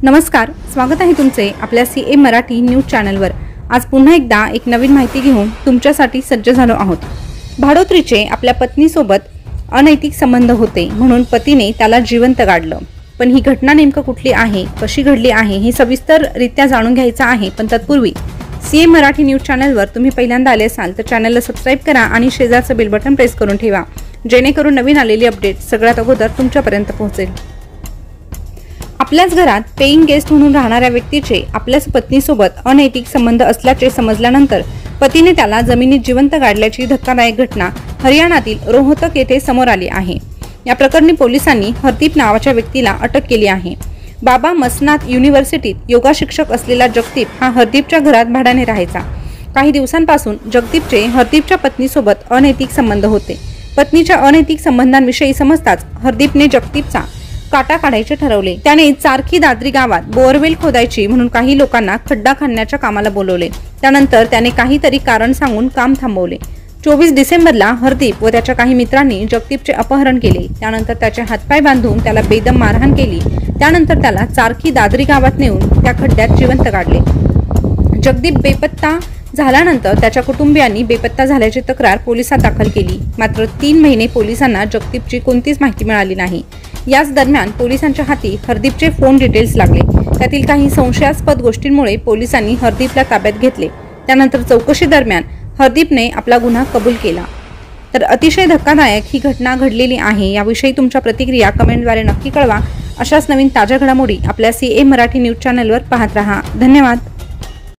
नमस्कार, स्वागत आहे तुमचे आपल्या सीए मराठी न्यूज चॅनलवर। आज पुन्हा एकदा एक नवीन माहिती घेऊन तुमच्यासाठी सज्ज झालो आहोत। भाडोत्रीचे आपल्या पत्नीसोबत अनैतिक संबंध होते म्हणून पतीने त्याला जिवंत गाडलं। पण ही घटना नेमकं कुठली आहे, कशी घडली आहे हे सविस्तररित्या जाणून घ्यायचं आहे। पण तत्पूर्वी सीए मराठी न्यूज चॅनलवर तुम्ही पहिल्यांदा आले असाल तर चॅनलला सबस्क्राइब करा आणि शेजारचं बेल बटन प्रेस करून ठेवा, जेणेकरून नवीन आलेली अपडेट सगळ्यात अगोदर तुमच्यापर्यंत पोहोचेल। आपल्याच घरात पेइंग गेस्ट म्हणून राहणाऱ्या व्यक्तीचे आपल्याच पत्नीसोबत अनैतिक संबंध असल्याचे समजल्यानंतर पतीने त्याला जमिनीत जिवंत गाडल्याची धक्कादायक घटना हरियाणातील रोहतक येथे समोर आली आहे। या प्रकरणी पोलिसांनी हरदीप नावाच्या व्यक्तीला अटक केली आहे। बाबा मसनात युनिव्हर्सिटीत योगा शिक्षक असलेला जगदीप हा हरदीपच्या घरात भाड्याने राहायचा। काही दिवसांपासून जगदीपचे हरदीपच्या पत्नीसोबत अनैतिक संबंध होते। पत्नीच्या अनैतिक संबंधांविषयी समजताच हरदीपने जगदीपचा काटा काढायचे ठरवले। त्याने चारखी दादरी गावात बोअरवेल खोदायची म्हणून काही लोकांना खड्डा खणण्याच्या कामाला बोलवले। त्यानंतर त्याने काहीतरी कारण सांगून काम थांबवले। 24 डिसेंबरला हरदीप व त्याच्या काही मित्रांनी जगदीपचे अपहरण केले। त्यानंतर त्याचे हातपाय बांधून त्याला बेदम मारहाण केली। त्यानंतर त्याला चारखी दादरी गावात नेऊन त्या खड्ड्यात जिवंत गाडले। जगदीप बेपत्ता झाल्यानंतर त्याच्या कुटुंबियांनी बेपत्ता झाल्याची तक्रार पोलिसात दाखल केली। मात्र 3 महिने पोलिसांना जगदीपची कोणतीच माहिती मिळाली नाही। याच दरम्यान पोलिसांच्या हाती हरदीपचे फोन डिटेल्स लागले। त्यातील काही संशयास्पद गोष्टींमुळे पोलिसांनी हरदीपला ताब्यात घेतले। त्यानंतर चौकशी दरम्यान हरदीपने आपला गुन्हा कबूल केला। तर अतिशय धक्कादायक ही घटना घडलेली आहे। याविषयी तुमच्या प्रतिक्रिया कमेंटद्वारे नक्की कळवा। अशाच नवीन ताज्या घडामोडी आपल्या सीए मराठी न्यूज चॅनलवर पाहत रहा। धन्यवाद।